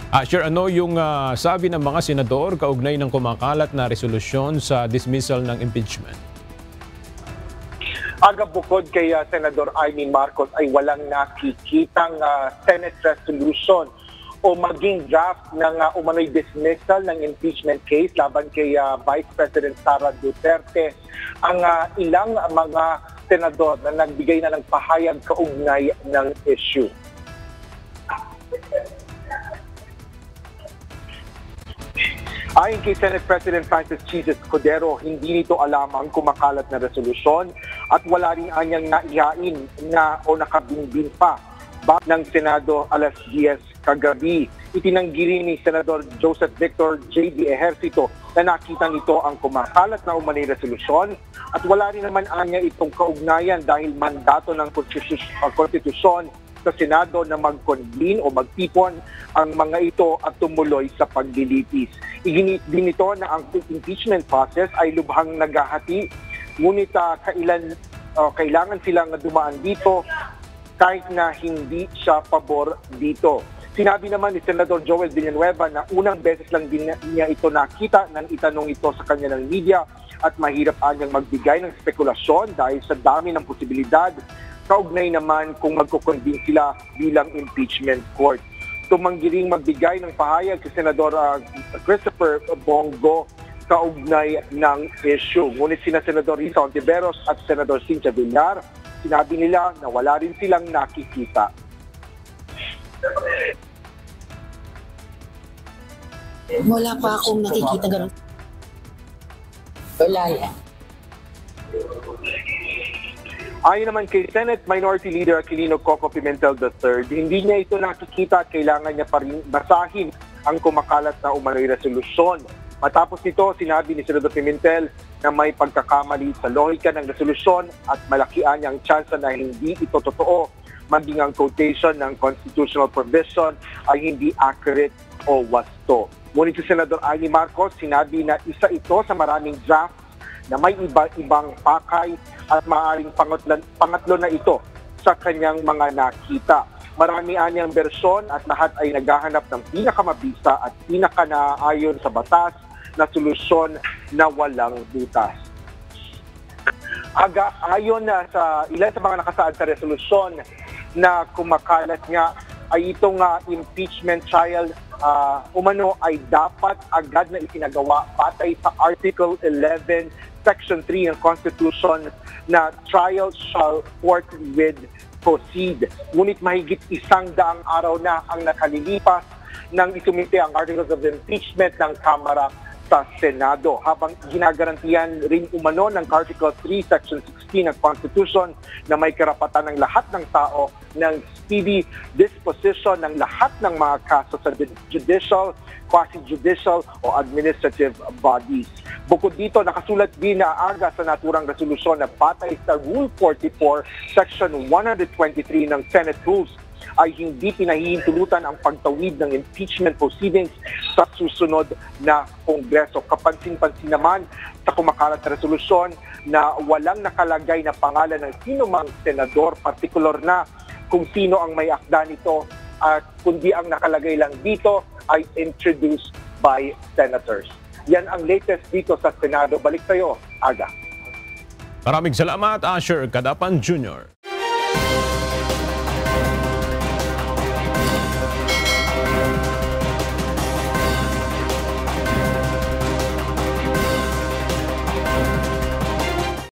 Sure, ano yung sabi ng mga senador kaugnay ng kumakalat na resolusyon sa dismissal ng impeachment? Bukod kay Senador Amy Marcos ay walang nakikitang Senate resolution o maging draft ng umano'y dismissal ng impeachment case laban kay Vice President Sara Duterte. Ang ilang mga senador na nagbigay na ng pahayag kaugnay ng issue. Ayon kay Senate President Francis Chis Escudero, hindi nito alam ang kumakalat na resolusyon at wala rin anyang naihain na o nakabinbin pa ng Senado alas 10 kagabi. Itinanggi rin ni Senador Joseph Victor J.D. Ejercito na nakita nito ang kumakalat na umanay resolusyon at wala rin naman anya itong kaugnayan dahil mandato ng konstitusyon sa Senado na mag-convene o magtipon ang mga ito at tumuloy sa paglilitis. Iginit din ito na ang impeachment process ay lubhang naghahati, ngunit kailangan silang dumaan dito kahit na hindi siya pabor dito. Sinabi naman ni Senador Joel Villanueva na unang beses lang din niya ito nakita nang itanong ito sa kanya ng media at mahirap anyang magbigay ng spekulasyon dahil sa dami ng posibilidad. Kaugnay naman kung magkukonvene sila bilang impeachment court. Tumanggi ring magbigay ng pahayag si Senador Christopher Bongo kaugnay ng issue. Ngunit sina Senador Risa Ontiveros at Senador Cynthia Villar, sinabi nila na wala rin silang nakikita. Wala pa akong nakikita ganun. Wala yan. Ayon naman kay Senate Minority Leader Aquilino Coco Pimentel III, hindi niya ito nakikita at kailangan niya pa rin basahin ang kumakalat na umano'y resolusyon. Matapos nito, sinabi ni Senador Pimentel na may pagkakamali sa lohika ng resolusyon at malakian niyang tsansa na hindi ito totoo, maging ang quotation ng constitutional provision ay hindi accurate o wasto. Ngunit si Senador Amy Marcos, sinabi na isa ito sa maraming draft na may iba-ibang pakay at maaaring pangatlo na ito sa kanyang mga nakita. Marami anyang bersyon at lahat ay naghahanap ng pinakamabisa at pinakanaayon sa batas na solusyon na walang butas. Ayon na sa ilan sa mga nakasaad sa resolusyon na kumakalat nga ay itong impeachment trial umano ay dapat agad na isinagawa batay sa Article 11 Section 3 ng Constitution na trial shall forthwith proceed. Ngunit mahigit 100 araw na ang nakalilipas nang isumite ang Articles of Impeachment ng Kamara sa Senado. Habang ginagarantiyan rin umano ng Article 3 Section 16 ng Constitution na may karapatan ng lahat ng tao ng speedy disposition ng lahat ng mga kaso sa judicial, quasi-judicial o administrative bodies. Bukod dito, nakasulat din na aga sa naturang resolusyon na batay sa Rule 44, Section 123 ng Senate Rules ay hindi pinahihintulutan ang pagtawid ng impeachment proceedings sa susunod na Kongreso. Kapansin-pansin naman sa kumakalat na resolusyon na walang nakalagay na pangalan ng sinumang senador, partikular na kung sino ang may akda nito, at kundi ang nakalagay lang dito ay introduced by senators. Yan ang latest dito sa Senado. Balik sa'yo, Aga. Maraming salamat, Asher Cadapan Jr.